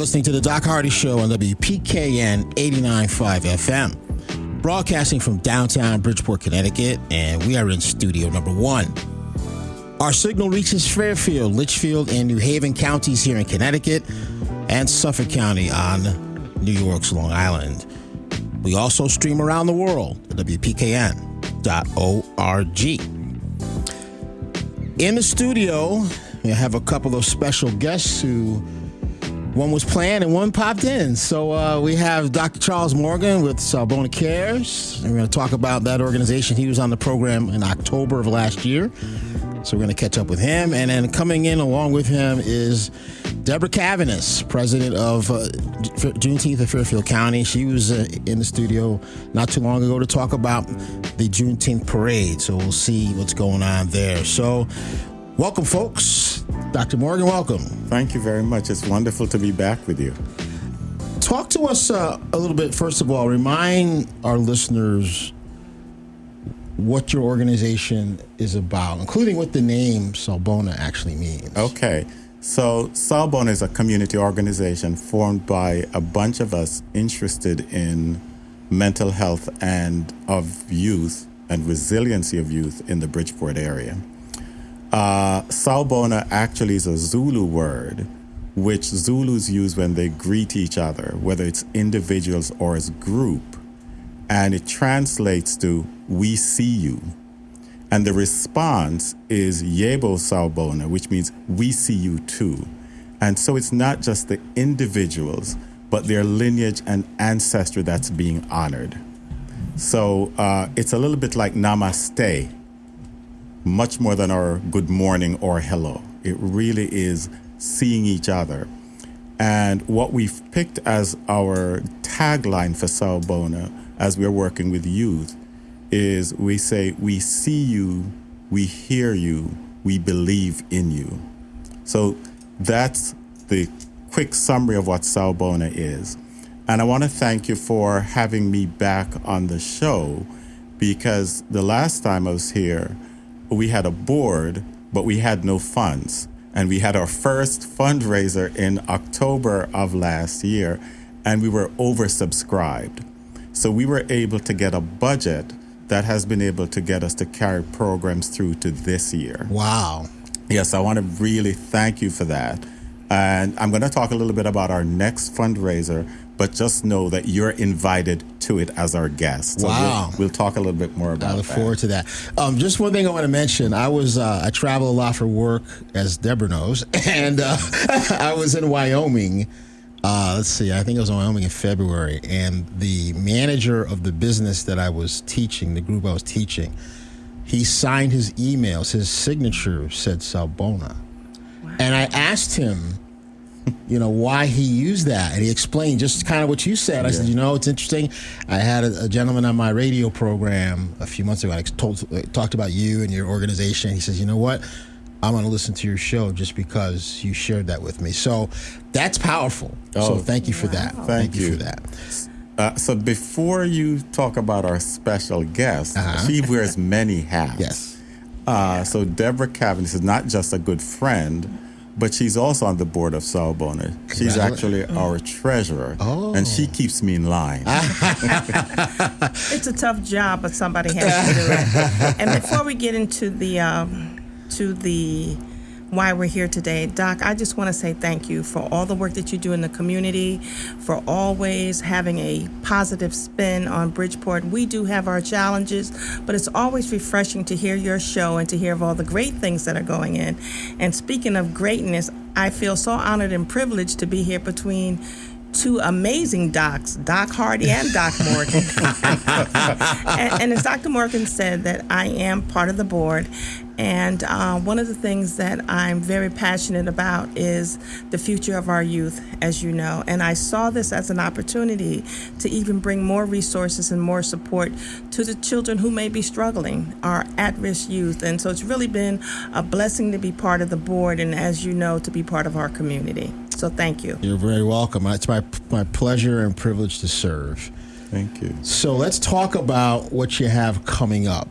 listening to The Doc Hardy Show on WPKN 89.5 FM. Broadcasting from downtown Bridgeport, Connecticut, and we are in studio number 1. Our signal reaches Fairfield, Litchfield, and New Haven counties here in Connecticut, and Suffolk County on New York's Long Island. We also stream around the world at WPKN.org. In the studio, we have a couple of special guests who one was planned and one popped in. So we have Dr. Charles Morgan with Sawubona Cares. And we're going to talk about that organization. He was on the program in October of last year. So we're going to catch up with him. And then coming in along with him is Deborah Caviness, president of Juneteenth of Fairfield County. She was in the studio not too long ago to talk about the Juneteenth parade. So we'll see what's going on there. So welcome, folks. Dr. Morgan, welcome. Thank you very much. It's wonderful to be back with you. Talk to us a little bit, first of all. Remind our listeners what your organization is about, including what the name Sawubona actually means. Okay. So Sawubona is a community organization formed by a bunch of us interested in mental health and of youth and resiliency of youth in the Bridgeport area. Sawubona actually is a Zulu word, which Zulus use when they greet each other, whether it's individuals or as group. And it translates to, we see you. And the response is Yebo Sawubona, which means we see you too. And so it's not just the individuals, but their lineage and ancestry that's being honored. So it's a little bit like namaste, much more than our good morning or hello. It really is seeing each other. And what we've picked as our tagline for Sawubona as we're working with youth is we say, we see you, we hear you, we believe in you. So that's the quick summary of what Sawubona is. And I want to thank you for having me back on the show, because the last time I was here, we had a board, but we had no funds. And we had our first fundraiser in October of last year, and we were oversubscribed. So we were able to get a budget that has been able to get us to carry programs through to this year. Wow. Yes, I want to really thank you for that. And I'm going to talk a little bit about our next fundraiser, but just know that you're invited to it as our guest. So wow. We'll talk a little bit more about that. I look forward to that. Just one thing I want to mention. I travel a lot for work, as Deborah knows, and I was in Wyoming. Let's see, I think I was in Wyoming in February, and the manager of the business that I was teaching, the group I was teaching, he signed his emails, his signature said Sawubona. Wow. And I asked him, why he used that. And he explained just kind of what you said. I said, it's interesting. I had a gentleman on my radio program a few months ago. I talked about you and your organization. He says, you know what? I'm going to listen to your show just because you shared that with me. So that's powerful. So thank you for that. Thank you for that. So before you talk about our special guest, she wears many hats. Yes. So Deborah Caviness is not just a good friend, but she's also on the board of Sawubona. She's actually our treasurer, and she keeps me in line. It's a tough job, but somebody has to do it. And before we get into the why we're here today, Doc, I just want to say thank you for all the work that you do in the community, for always having a positive spin on Bridgeport. We do have our challenges, but it's always refreshing to hear your show and to hear of all the great things that are going in. And speaking of greatness, I feel so honored and privileged to be here between two amazing docs, Doc Hardy and Doc Morgan. and as Dr. Morgan said, that I am part of the board. And one of the things that I'm very passionate about is the future of our youth, as you know. And I saw this as an opportunity to even bring more resources and more support to the children who may be struggling, our at-risk youth. And so it's really been a blessing to be part of the board and, as you know, to be part of our community. So thank you. You're very welcome. It's my pleasure and privilege to serve. Thank you. So let's talk about what you have coming up.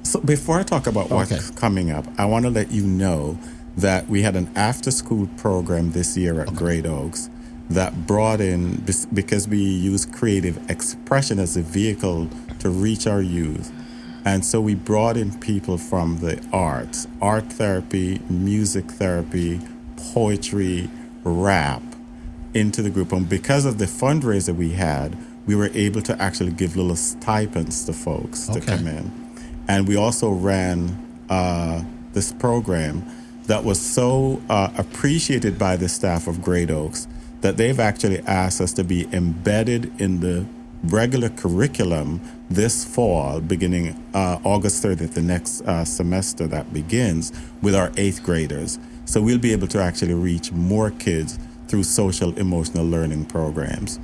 So before I talk about what's coming up, I want to let you know that we had an after-school program this year at Great Oaks that brought in, because we use creative expression as a vehicle to reach our youth. And so we brought in people from the arts, art therapy, music therapy, poetry, rap into the group. And because of the fundraiser we had, we were able to actually give little stipends to folks to come in. And we also ran this program that was so appreciated by the staff of Great Oaks that they've actually asked us to be embedded in the regular curriculum this fall, beginning August 30th, the next semester that begins, with our 8th graders. So we'll be able to actually reach more kids through social emotional learning programs.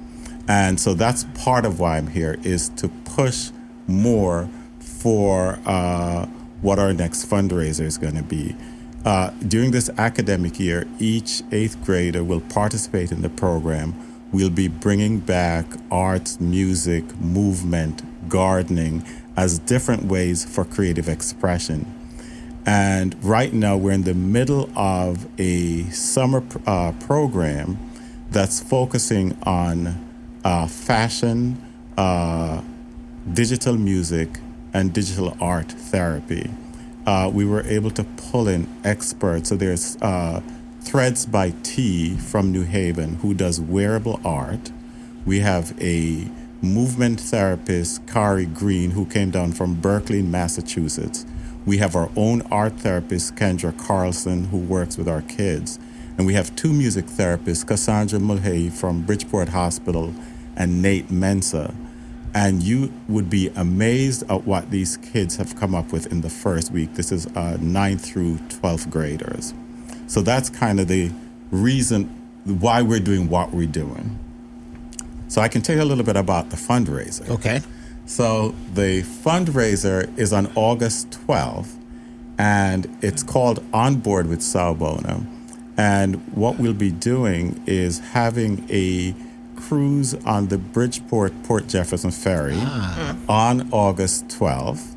And so that's part of why I'm here, is to push more for what our next fundraiser is going to be. During this academic year, each 8th grader will participate in the program. We'll be bringing back arts, music, movement, gardening as different ways for creative expression. And right now we're in the middle of a summer program that's focusing on fashion, digital music, and digital art therapy. We were able to pull in experts. So there's Threads by T from New Haven, who does wearable art. We have a movement therapist, Kari Green, who came down from Berkeley, Massachusetts. We have our own art therapist, Kendra Carlson, who works with our kids. And we have 2 music therapists, Cassandra Mulhay from Bridgeport Hospital and Nate Mensa. And you would be amazed at what these kids have come up with in the first week. This is 9th through 12th graders. So that's kind of the reason why we're doing what we're doing. So I can tell you a little bit about the fundraiser. Okay. So the fundraiser is on August 12th, and it's called On Board with Sawubona. And what we'll be doing is having a cruise on the Bridgeport Port Jefferson Ferry on August 12th.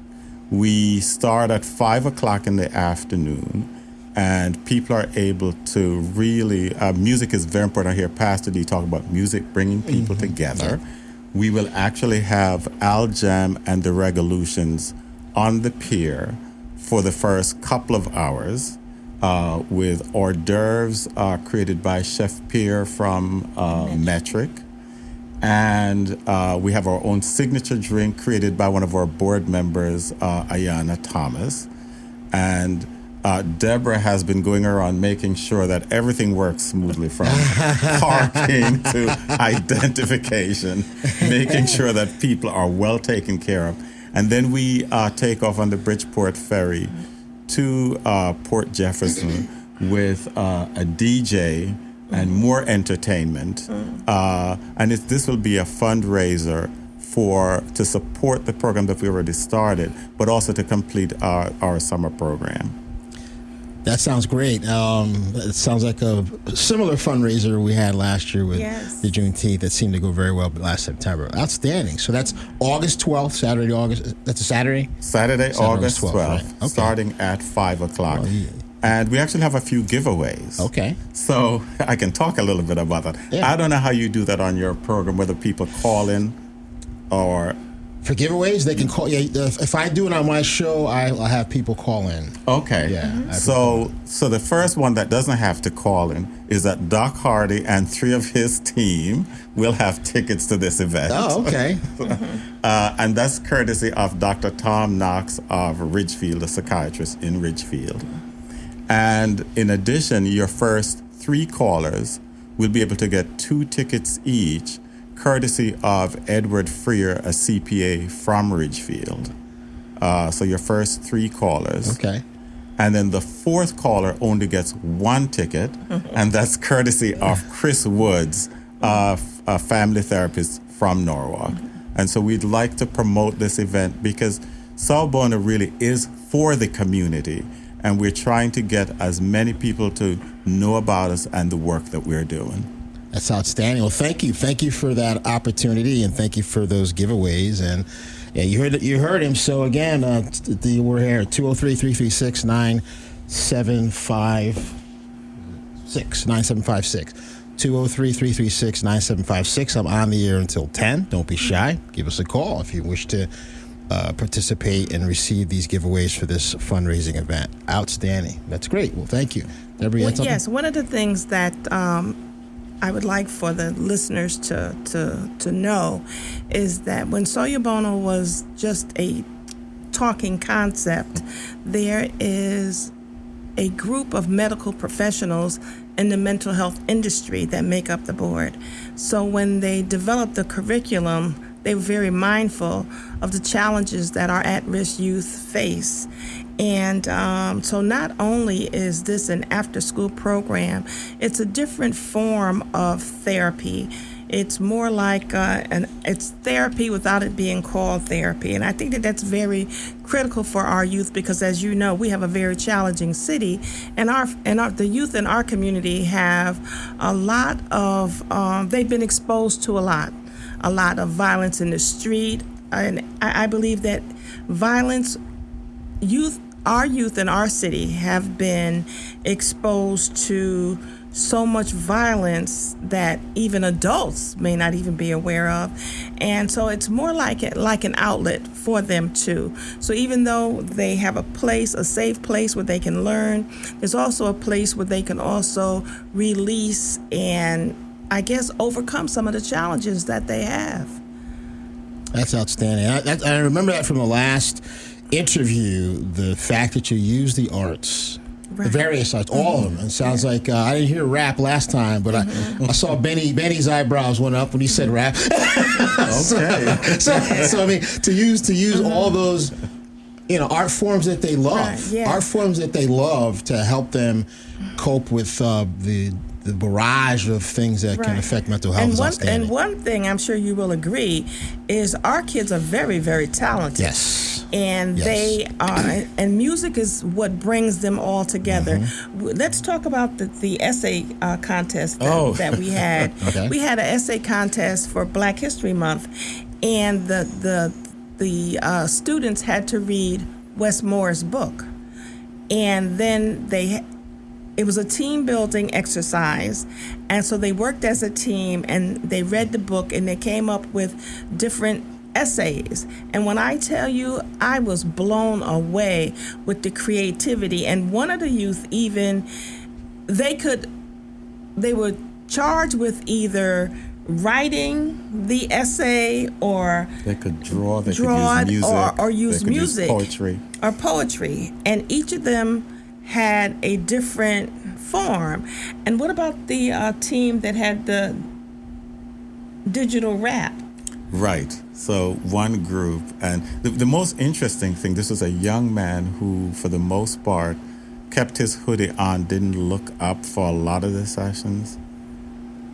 We start at 5 o'clock in the afternoon, and people are able to really, music is very important. I hear Pastor D talk about music bringing people together. We will actually have Al Jam and the Regolutions on the pier for the first couple of hours, with hors d'oeuvres created by Chef Pierre from Metric. And we have our own signature drink created by one of our board members, Ayana Thomas. And Deborah has been going around making sure that everything works smoothly, from parking to identification, making sure that people are well taken care of. And then we take off on the Bridgeport Ferry to Port Jefferson with a DJ and more entertainment. And this will be a fundraiser to support the program that we already started, but also to complete our summer program. That sounds great. It sounds like a similar fundraiser we had last year with the Juneteenth that seemed to go very well last September. Outstanding. So that's August 12th, Saturday, August. That's a Saturday? Saturday, August 12th, right? Okay. Starting at 5 o'clock. Oh, yeah. And we actually have a few giveaways. Okay. So I can talk a little bit about that. Yeah. I don't know how you do that on your program, whether people call in or... For giveaways, they can call. Yeah, if I do it on my show, I'll have people call in. Okay. Yeah. So the first one that doesn't have to call in is that Doc Hardy and 3 of his team will have tickets to this event. Oh, okay. And that's courtesy of Dr. Tom Knox of Ridgefield, a psychiatrist in Ridgefield. And in addition, your first 3 callers will be able to get 2 tickets each, courtesy of Edward Freer, a CPA from Ridgefield. So your first 3 callers. Okay. And then the 4th caller only gets 1 ticket, and that's courtesy of Chris Woods, a family therapist from Norwalk. And so we'd like to promote this event because Sawubona really is for the community, and we're trying to get as many people to know about us and the work that we're doing. That's outstanding. Well, thank you for that opportunity, and thank you for those giveaways. And yeah, you heard him. So again, we're here at 203-336-9756. 203-336-9756. I'm on the air until 10. Don't be shy. Give us a call if you wish to participate and receive these giveaways for this fundraising event. Outstanding. That's great. Well, thank you. Deborah, you had something? Yes, one of the things that I would like for the listeners to know is that when Sawubona was just a talking concept, there is a group of medical professionals in the mental health industry that make up the board. So when they developed the curriculum, they were very mindful of the challenges that our at-risk youth face. And so not only is this an after-school program, it's a different form of therapy. It's more like it's therapy without it being called therapy. And I think that that's very critical for our youth because, as you know, we have a very challenging city, and the youth in our community have a lot of, they've been exposed to a lot of violence in the street. And I believe that our youth in our city have been exposed to so much violence that even adults may not even be aware of. And so it's more like an outlet for them too. So even though they have a safe place where they can learn, there's also a place where they can also release and, I guess, overcome some of the challenges that they have. That's outstanding. I remember that from the last interview, the fact that you use the arts, the various arts, all of them. It sounds like I didn't hear rap last time, but I saw Benny's eyebrows went up when he said rap. Okay. So I mean, to use all those, art forms that they love, art forms that they love to help them cope with the barrage of things that can affect mental health is outstanding. And one thing I'm sure you will agree is our kids are very, very talented. Yes. And they are, and music is what brings them all together. Let's talk about the essay contest that we had. Okay. We had an essay contest for Black History Month, and the students had to read Wes Moore's book, and then it was a team building exercise, and so they worked as a team and they read the book and they came up with different essays. And when I tell you, I was blown away with the creativity. And one of the youth even, they were charged with either writing the essay or they could draw, they could use music, or use music, use poetry. And each of them had a different form. And what about the team that had the digital rap? Right. So one group, and the most interesting thing, this was a young man who, for the most part, kept his hoodie on, didn't look up for a lot of the sessions.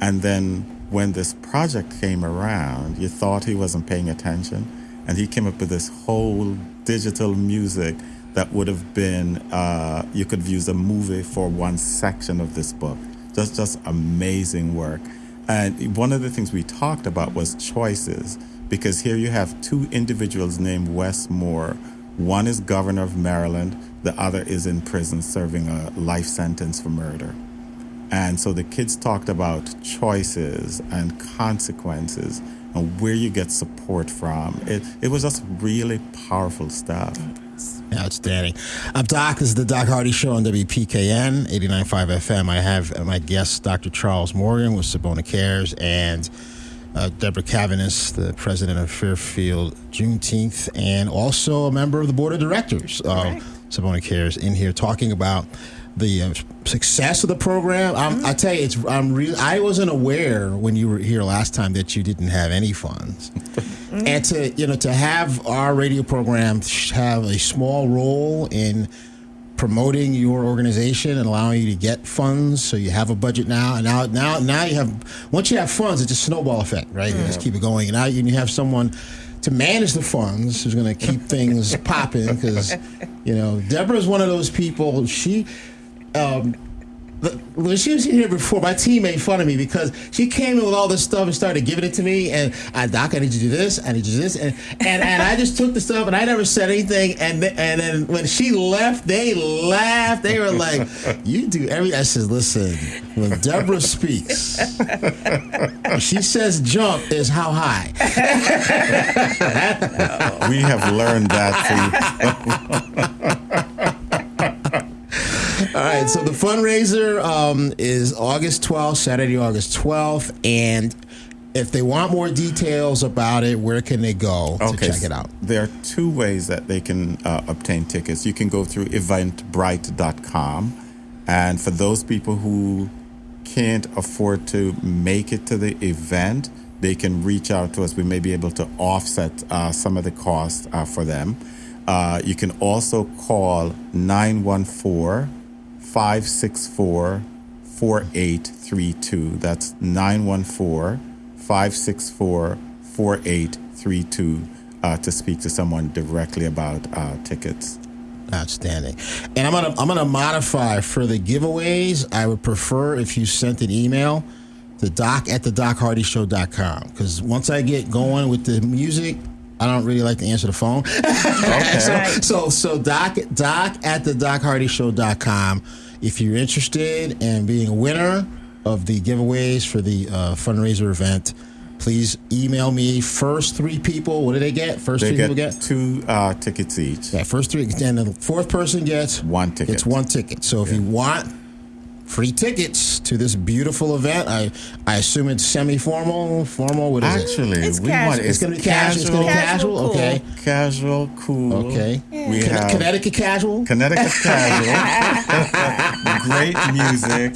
And then when this project came around, you thought he wasn't paying attention. And he came up with this whole digital music that would have been, you could use a movie for one section of this book. Just amazing work. And one of the things we talked about was choices, because here you have two individuals named Wes Moore. One is governor of Maryland, the other is in prison serving a life sentence for murder. And so the kids talked about choices and consequences and where you get support from. It was just really powerful stuff. Outstanding. I'm Doc. This is the Doc Hardy Show on WPKN 89.5 FM. I have my guest, Dr. Charles Morgan with Sawubona Cares, and Deborah Caviness, the president of Fairfield Juneteenth, and also a member of the board of directors of Sawubona Cares, in here talking about the success of the program. I tell you, I wasn't aware when you were here last time that you didn't have any funds. And to have our radio program have a small role in promoting your organization and allowing you to get funds, so you have a budget now, and now you have, once you have funds, it's a snowball effect, right? You just keep it going, and now you have someone to manage the funds who's going to keep things popping, because Deborah is one of those people. She when she was in here before, my team made fun of me because she came in with all this stuff and started giving it to me. And Doc, I need you to do this. I need you to do this. And I just took the stuff and I never said anything. And then when she left, they laughed. They were like, "You do everything." I said, "Listen, when Deborah speaks, she says jump is how high." We have learned that All right, so the fundraiser is August 12th, Saturday, August 12th. And if they want more details about it, where can they go to check it out? There are two ways that they can obtain tickets. You can go through eventbrite.com. And for those people who can't afford to make it to the event, they can reach out to us. We may be able to offset some of the cost for them. You can also call 914-564-4832. That's 914-564-4832 to speak to someone directly about tickets. Outstanding. And I'm gonna modify for the giveaways. I would prefer if you sent an email to doc@thedocHardyShow.com, because once I get going with the music, I don't really like to answer the phone. Okay. So doc@thedocHardyShow.com. If you're interested in being a winner of the giveaways for the fundraiser event, please email me. First three people, what do they get? Three people get 2 tickets each. Yeah, first three, and the fourth person gets 1 ticket. It's 1 ticket. So if you want free tickets to this beautiful event, I assume it's semi-formal, formal. What is it? Actually, It's casual. It's gonna be casual. It's gonna be casual. Cool. Okay. Casual, cool. Okay. Yeah. We have Connecticut casual. Connecticut casual. Great music.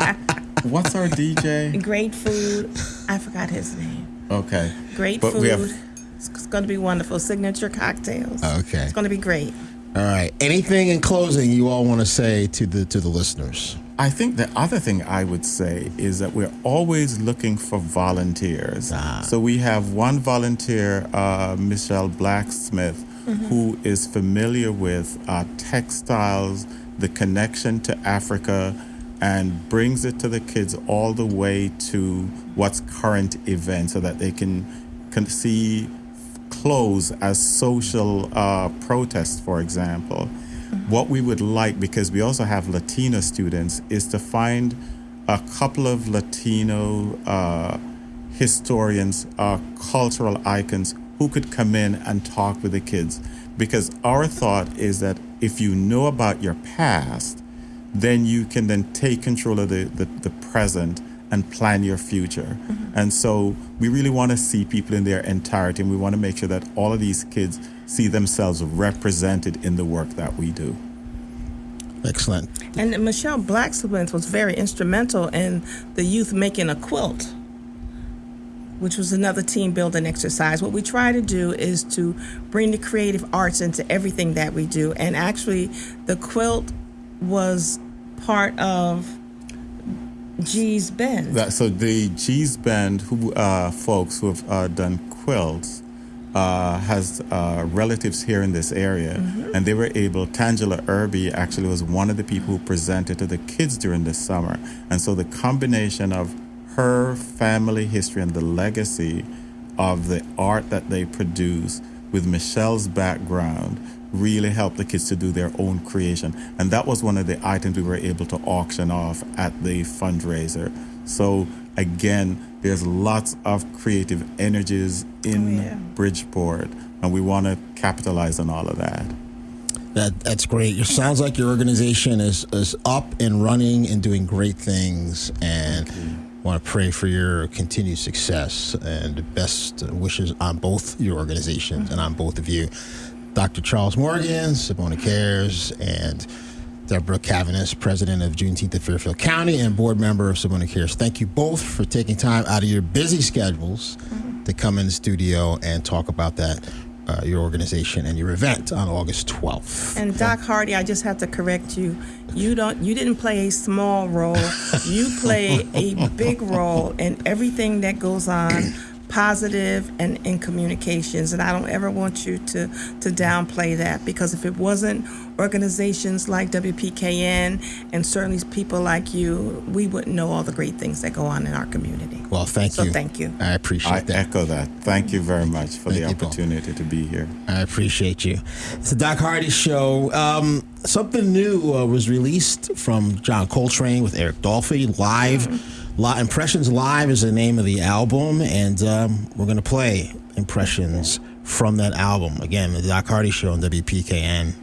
What's our DJ? Great food. I forgot his name. Okay. Great But food. we have It's going to be wonderful. Signature cocktails. Okay. It's going to be great. All right. Anything in closing you all want to say to the listeners? I think the other thing I would say is that we're always looking for volunteers. So we have one volunteer, Michelle Blacksmith, who is familiar with textiles, the connection to Africa, and brings it to the kids all the way to what's current events so that they can see clothes as social protests, for example. What we would like, because we also have Latino students, is to find a couple of Latino historians, cultural icons who could come in and talk with the kids. Because our thought is that if you know about your past, then you can then take control of the present and plan your future. And so we really want to see people in their entirety, and we want to make sure that all of these kids see themselves represented in the work that we do. Excellent. And Michelle Blacksmith was very instrumental in the youth making a quilt, which was another team building exercise. What we try to do is to bring the creative arts into everything that we do. And actually, the quilt was part of G's Bend. So the G's Bend folks who have done quilts has relatives here in this area, and they were able. Tangela Irby actually was one of the people who presented to the kids during the summer, and so the combination of her family history and the legacy of the art that they produce with Michelle's background really helped the kids to do their own creation. And that was one of the items we were able to auction off at the fundraiser. So again, there's lots of creative energies in Bridgeport, and we want to capitalize on all of that. That's great. It sounds like your organization is up and running and doing great things, and want to pray for your continued success and best wishes on both your organizations and on both of you. Dr. Charles Morgan, Sawubona Cares, and Deborah Caviness, president of Juneteenth of Fairfield County and board member of Sawubona Cares. Thank you both for taking time out of your busy schedules to come in the studio and talk about that, your organization and your event on August 12th. And Doc Hardy, I just have to correct you. You didn't play a small role. You play a big role in everything that goes on positive and in communications. And I don't ever want you to downplay that, because if it wasn't organizations like WPKN and certainly people like you, we wouldn't know all the great things that go on in our community. Well, thank you. So thank you. I appreciate that. I echo that. Thank you very much for the Thank you, Paul. opportunity to be here. I appreciate you. It's the Doc Hardy Show. Something new was released from John Coltrane with Eric Dolphy, live. Impressions Live is the name of the album, and we're going to play impressions from that album. Again, the Doc Hardy Show on WPKN.